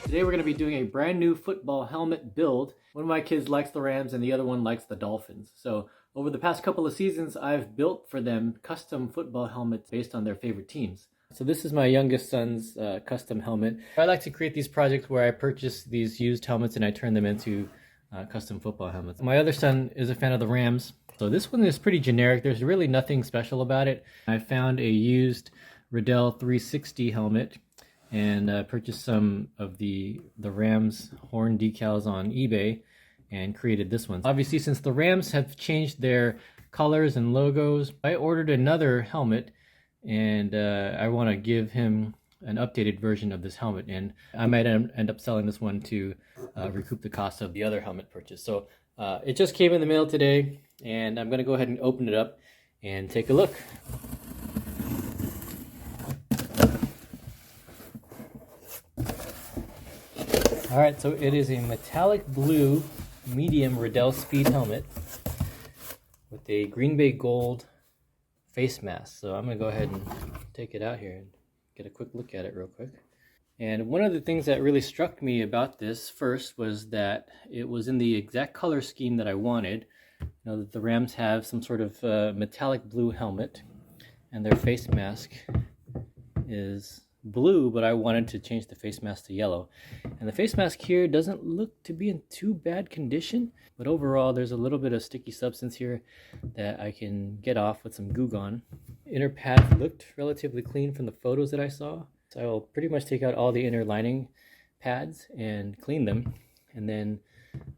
Today we're going to be doing a brand new football helmet build. One of my kids likes the Rams and the other one likes the Dolphins. So over the past couple of seasons, I've built for them custom football helmets based on their favorite teams. So this is my youngest son's custom helmet. I like to create these projects where I purchase these used helmets and I turn them into custom football helmets. My other son is a fan of the Rams. So this one is pretty generic. There's really nothing special about it. I found a used Riddell 360 helmet and purchased some of the Rams horn decals on eBay and created this one. Obviously, since the Rams have changed their colors and logos, I ordered another helmet and I want to give him an updated version of this helmet, and I might end up selling this one to recoup the cost of the other helmet purchase. So it just came in the mail today and I'm going to go ahead and open it up and take a look. Alright, so it is a metallic blue medium Riddell Speed helmet with a Green Bay gold face mask. So I'm going to go ahead and take it out here and get a quick look at it real quick. And one of the things that really struck me about this first was that it was in the exact color scheme that I wanted. You know, that the Rams have some sort of metallic blue helmet and their face mask is blue, but I wanted to change the face mask to yellow. And the face mask here doesn't look to be in too bad condition, but overall there's a little bit of sticky substance here that I can get off with some Goo Gone. Inner pads looked relatively clean from the photos that I saw, so I will pretty much take out all the inner lining pads and clean them, and then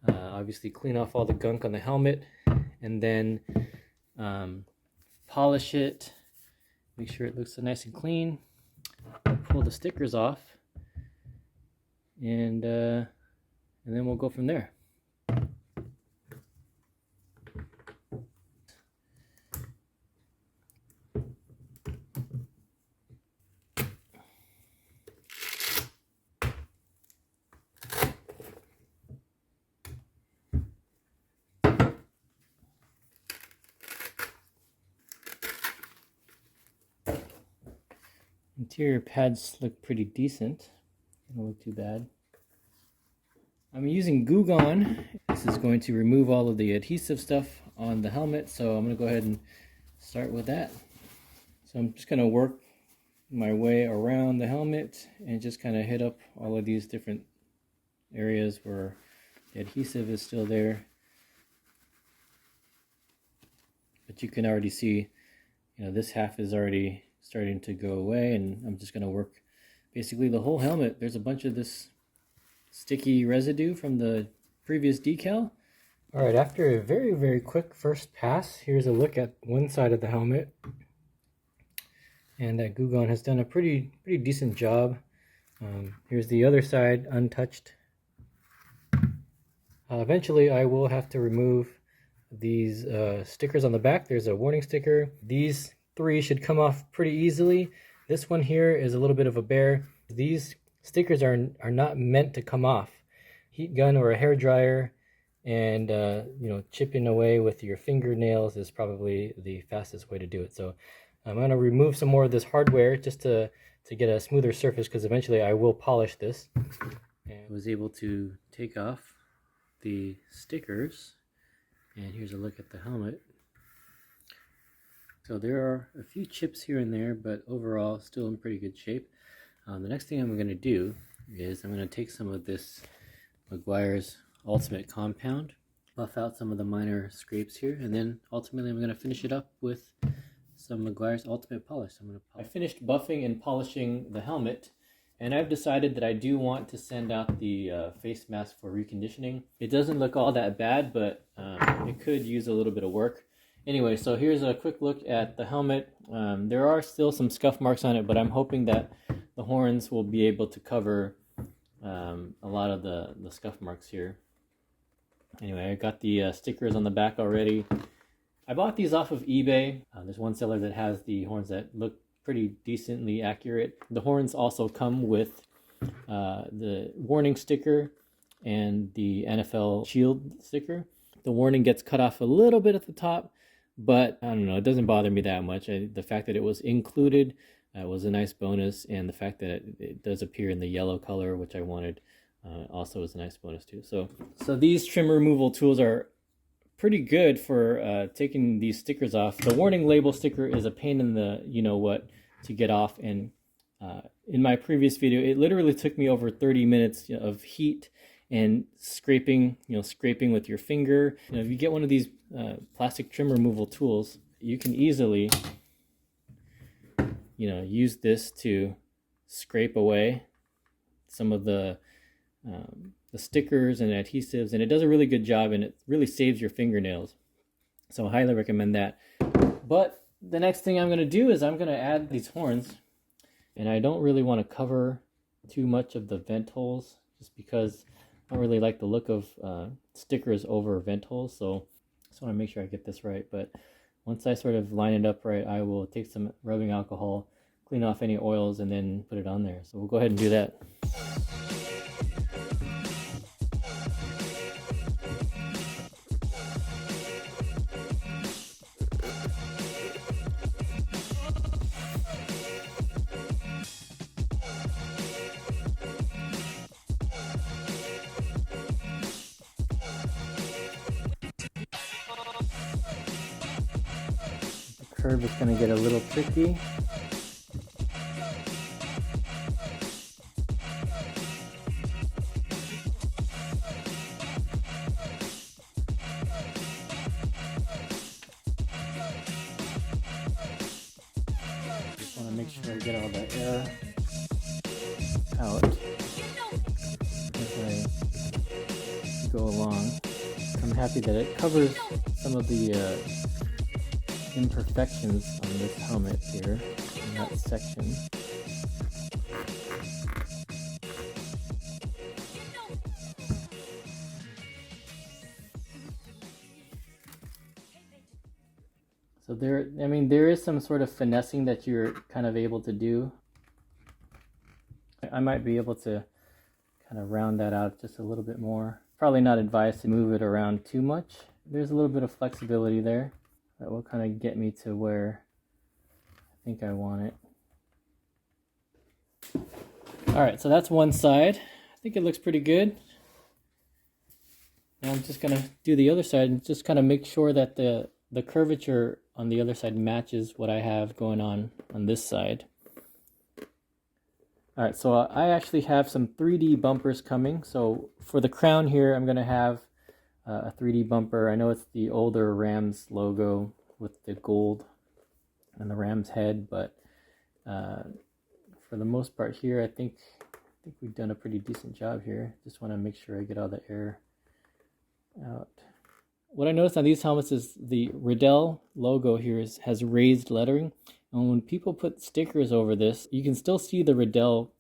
obviously clean off all the gunk on the helmet, and then polish it, make sure it looks nice and clean. Pull the stickers off, and then we'll go from there. Interior pads look pretty decent. Don't look too bad. I'm using Goo Gone. This is going to remove all of the adhesive stuff on the helmet, so I'm going to go ahead and start with that. So I'm just going to work my way around the helmet and just kind of hit up all of these different areas where the adhesive is still there. But you can already see, you know, this half is already starting to go away, and I'm just going to work basically the whole helmet. There's a bunch of this sticky residue from the previous decal. Alright, after a very quick first pass, here's a look at one side of the helmet, and that Goo Gone has done a pretty decent job. Here's the other side untouched. Eventually I will have to remove these stickers on the back. There's a warning sticker. These three should come off pretty easily. This one here is a little bit of a bear. These stickers are not meant to come off. Heat gun or a hair dryer and you know, chipping away with your fingernails is probably the fastest way to do it. So I'm going to remove some more of this hardware just to get a smoother surface, because eventually I will polish this. And I was able to take off the stickers, and here's a look at the helmet. So there are a few chips here and there, but overall still in pretty good shape. The next thing I'm going to do is I'm going to take some of this Meguiar's Ultimate Compound, buff out some of the minor scrapes here, and then ultimately I'm going to finish it up with some Meguiar's Ultimate Polish. I finished buffing and polishing the helmet, and I've decided that I do want to send out the face mask for reconditioning. It doesn't look all that bad, but it could use a little bit of work. Anyway, so here's a quick look at the helmet. There are still some scuff marks on it, but I'm hoping that the horns will be able to cover a lot of the scuff marks here. Anyway, I got the stickers on the back already. I bought these off of eBay. There's one seller that has the horns that look pretty decently accurate. The horns also come with the warning sticker and the NFL Shield sticker. The warning gets cut off a little bit at the top, but I don't know, it doesn't bother me that much. The fact that it was included was a nice bonus, and the fact that it does appear in the yellow color, which I wanted, also is a nice bonus too. So these trim removal tools are pretty good for taking these stickers off. The warning label sticker is a pain in the you-know-what to get off, and in my previous video, it literally took me over 30 minutes of heat and scraping with your finger. If you get one of these plastic trim removal tools, you can easily use this to scrape away some of the stickers and adhesives, and it does a really good job, and it really saves your fingernails. So I highly recommend that. But the next thing I'm going to do is I'm going to add these horns, and I don't really want to cover too much of the vent holes just because I don't really like the look of stickers over vent holes. So I just want to make sure I get this right. But once I sort of line it up right, I will take some rubbing alcohol, clean off any oils, and then put it on there. So we'll go ahead and do that. Curve is going to get a little tricky. Just want to make sure I get all the air out as I go along. I'm happy that it covers some of the imperfections on this helmet here in that section. So there is some sort of finessing that you're kind of able to do. I might be able to kind of round that out just a little bit more. Probably not advised to move it around too much. There's a little bit of flexibility there that will kind of get me to where I think I want it. Alright, so that's one side. I think it looks pretty good. Now I'm just going to do the other side and just kind of make sure that the curvature on the other side matches what I have going on this side. Alright, so I actually have some 3D bumpers coming. So for the crown here, I'm going to have a 3D bumper. I know it's the older Rams logo with the gold and the Rams head, but for the most part here, I think we've done a pretty decent job here. Just want to make sure I get all the air out. What I noticed on these helmets is the Riddell logo here has raised lettering, and when people put stickers over this, you can still see the Riddell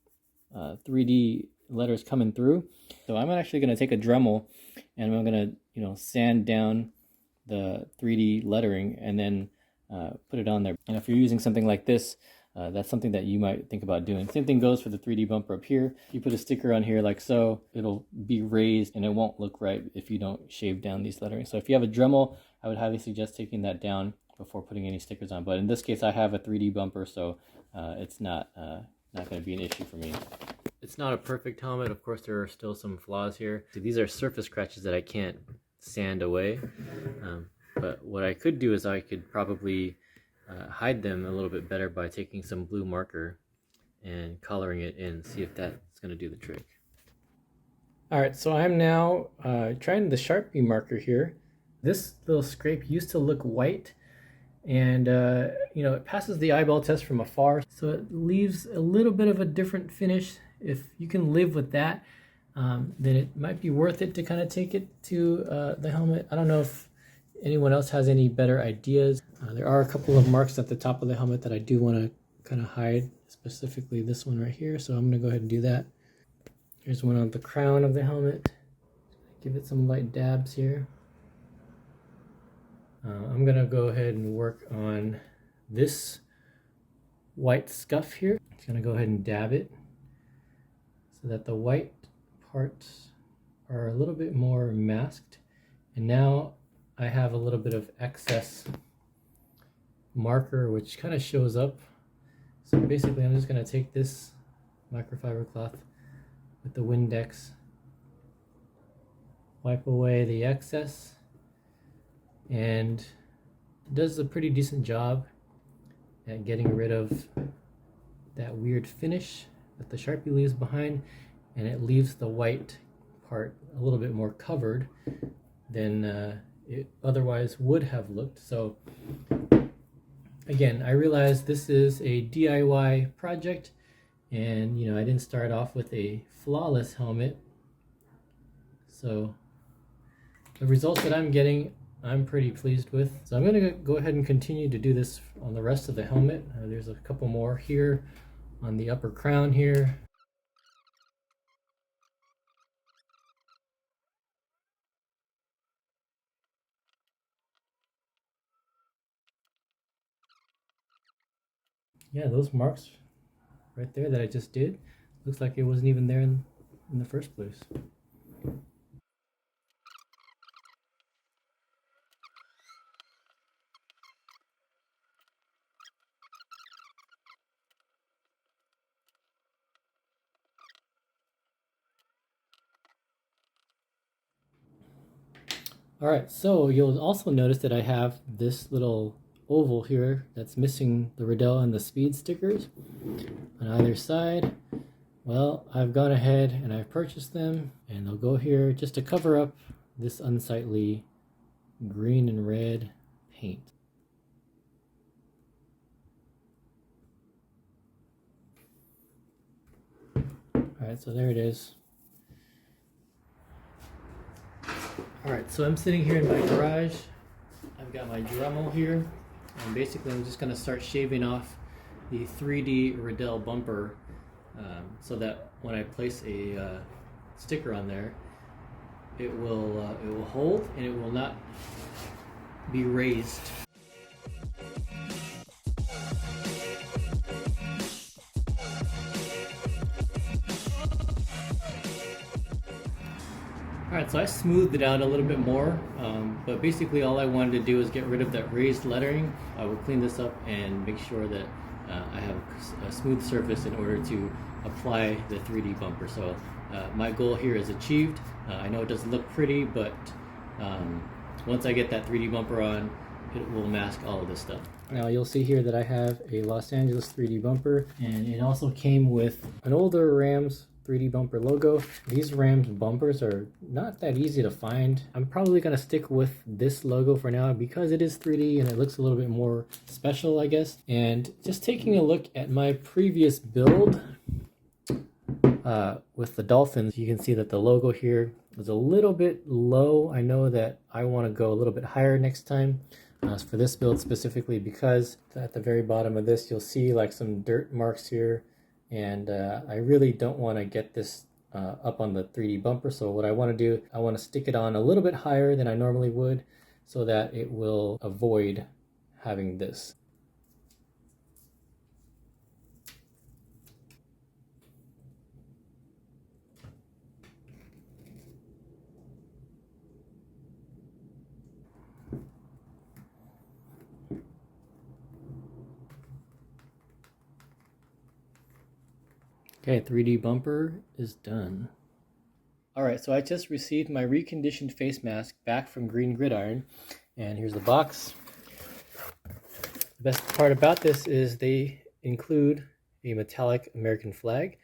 3D letters coming through. So I'm actually going to take a Dremel and I'm going to sand down the 3D lettering and then put it on there. And if you're using something like this, that's something that you might think about doing. Same thing goes for the 3D bumper up here. You put a sticker on here like so, it'll be raised and it won't look right if you don't shave down these lettering. So if you have a Dremel, I would highly suggest taking that down before putting any stickers on. But in this case, I have a 3D bumper, so it's not going to be an issue for me. It's not a perfect helmet. Of course, there are still some flaws here. So these are surface scratches that I can't sand away. But what I could do is I could probably hide them a little bit better by taking some blue marker and coloring it in, see if that's going to do the trick. Alright, so I'm now trying the Sharpie marker here. This little scrape used to look white, and it passes the eyeball test from afar, so it leaves a little bit of a different finish. If you can live with that, then it might be worth it to kind of take it to the helmet. I don't know if anyone else has any better ideas. There are a couple of marks at the top of the helmet that I do want to kind of hide, specifically this one right here, so I'm going to go ahead and do that. Here's one on the crown of the helmet. Give it some light dabs here. I'm going to go ahead and work on this white scuff here. I'm going to go ahead and dab it so that the white parts are a little bit more masked, and now I have a little bit of excess marker which kind of shows up. So basically I'm just going to take this microfiber cloth with the Windex, wipe away the excess, and it does a pretty decent job at getting rid of that weird finish that the Sharpie leaves behind, and it leaves the white part a little bit more covered than it otherwise would have looked. So again, I realize this is a DIY project, and I didn't start off with a flawless helmet, so the results that I'm getting I'm pretty pleased with. So I'm going to go ahead and continue to do this on the rest of the helmet. There's a couple more here on the upper crown here. Yeah, those marks right there that I just did, looks like it wasn't even there in the first place. Alright, so you'll also notice that I have this little oval here that's missing the Riddell and the Speed stickers on either side. Well, I've gone ahead and I've purchased them, and they'll go here just to cover up this unsightly green and red paint. Alright, so there it is. Alright, so I'm sitting here in my garage. I've got my Dremel here, and basically I'm just going to start shaving off the 3D Riddell bumper so that when I place a sticker on there, it will hold and it will not be raised. Alright, so I smoothed it out a little bit more, but basically all I wanted to do is get rid of that raised lettering. I will clean this up and make sure that I have a smooth surface in order to apply the 3D bumper. So my goal here is achieved. I know it doesn't look pretty, but once I get that 3D bumper on, it will mask all of this stuff. Now you'll see here that I have a Los Angeles 3D bumper, and it also came with an older Rams 3D bumper logo. These Rams bumpers are not that easy to find. I'm probably going to stick with this logo for now because it is 3D and it looks a little bit more special, I guess. And just taking a look at my previous build with the Dolphins, you can see that the logo here is a little bit low. I know that I want to go a little bit higher next time for this build specifically, because at the very bottom of this you'll see like some dirt marks here, and I really don't want to get this up on the 3D bumper. So what I want to do, I want to stick it on a little bit higher than I normally would so that it will avoid having this. Okay, 3D bumper is done. Alright, so I just received my reconditioned face mask back from Green Gridiron, and here's the box. The best part about this is they include a metallic American flag,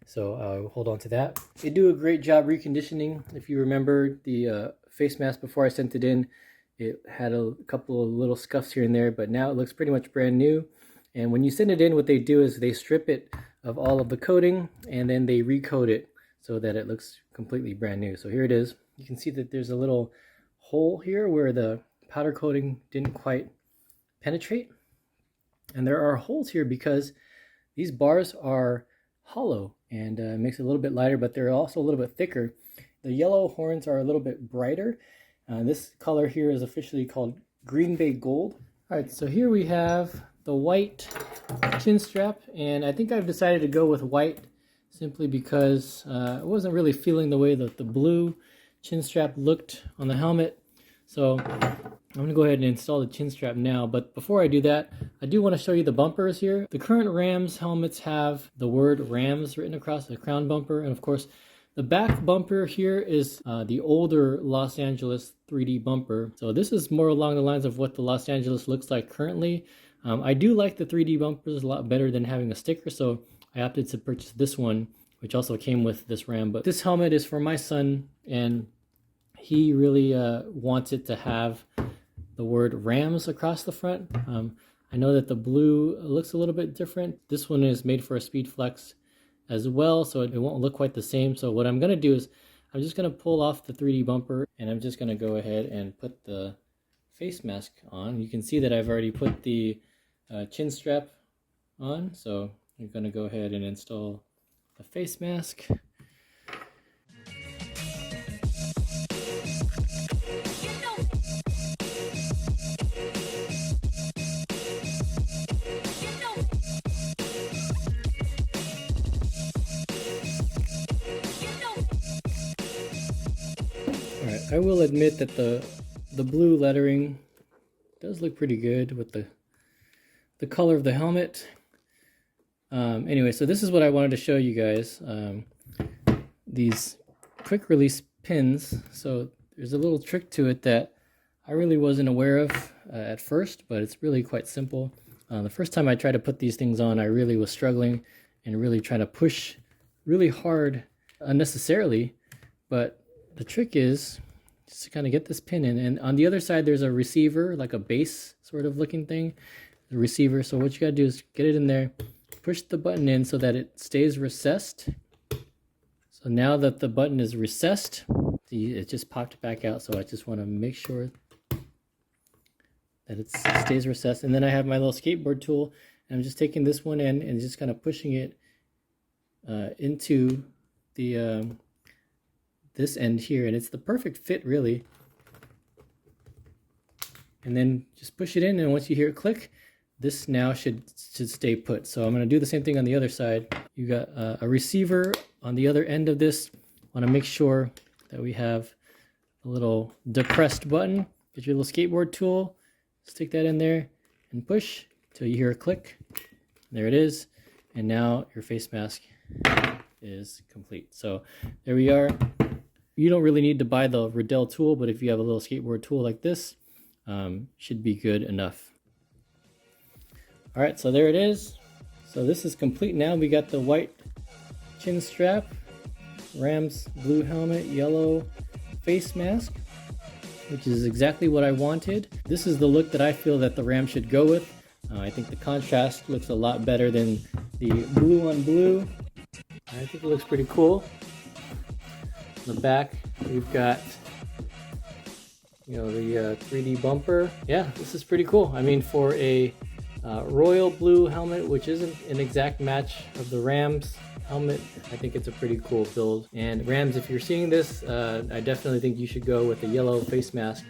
so I'll hold on to that. They do a great job reconditioning. If you remember the face mask before I sent it in, it had a couple of little scuffs here and there, but now it looks pretty much brand new. And when you send it in, what they do is they strip it of all of the coating, and then they recoat it so that it looks completely brand new. So here it is. You can see that there's a little hole here where the powder coating didn't quite penetrate. And there are holes here because these bars are hollow, and it makes it a little bit lighter, but they're also a little bit thicker. The yellow horns are a little bit brighter. This color here is officially called Green Bay Gold. All right, so here we have the white chin strap, and I think I've decided to go with white simply because I wasn't really feeling the way that the blue chin strap looked on the helmet. So I'm going to go ahead and install the chin strap now, but before I do that, I do want to show you the bumpers here. The current Rams helmets have the word Rams written across the crown bumper, and of course the back bumper here is the older Los Angeles 3D bumper. So this is more along the lines of what the Los Angeles looks like currently. I do like the 3D bumpers a lot better than having a sticker, so I opted to purchase this one, which also came with this Ram. But this helmet is for my son, and he really wants it to have the word Rams across the front. I know that the blue looks a little bit different. This one is made for a Speed Flex as well, so it won't look quite the same. So what I'm going to do is I'm just going to pull off the 3D bumper, and I'm just going to go ahead and put the face mask on. You can see that I've already put the chin strap on, so I'm going to go ahead and install the face mask. I will admit that the blue lettering does look pretty good with the color of the helmet. Anyway, so this is what I wanted to show you guys. These quick release pins. So there's a little trick to it that I really wasn't aware of at first, but it's really quite simple. The first time I tried to put these things on, I really was struggling and really trying to push really hard unnecessarily. But the trick is just to kind of get this pin in, and on the other side there's a receiver, like a base sort of looking thing, the receiver. So what you gotta do is get it in there, push the button in so that it stays recessed. So now that the button is recessed, see, it just popped back out, so I just want to make sure that it stays recessed. And then I have my little skateboard tool, and I'm just taking this one in and just kind of pushing it into the this end here, and it's the perfect fit really. And then just push it in, and once you hear it click, this now should stay put. So I'm going to do the same thing on the other side. You got a receiver on the other end of this. Want to make sure that we have a little depressed button. Get your little skateboard tool, stick that in there and push till you hear a click. There it is, and now your face mask is complete. So there we are. You don't really need to buy the Riddell tool, but if you have a little skateboard tool like this, should be good enough. All right, so there it is. So this is complete now. We got the white chin strap, Rams blue helmet, yellow face mask, which is exactly what I wanted. This is the look that I feel that the Ram should go with. I think the contrast looks a lot better than the blue on blue. I think it looks pretty cool. On the back, we've got, you know, the 3D bumper. Yeah, this is pretty cool. I mean, for a royal blue helmet, which isn't an exact match of the Rams helmet, I think it's a pretty cool build. And Rams, if you're seeing this, I definitely think you should go with a yellow face mask,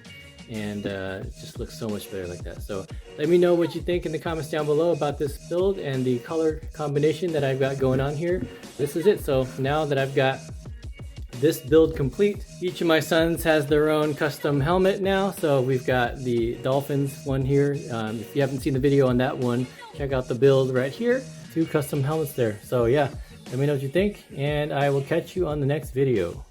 and it just looks so much better like that. So let me know what you think in the comments down below about this build and the color combination that I've got going on here. This is it. So now that I've got this build complete, each of my sons has their own custom helmet now. So we've got the Dolphins one here. If you haven't seen the video on that one, check out the build right here. 2 custom helmets there. So yeah, let me know what you think, and I will catch you on the next video.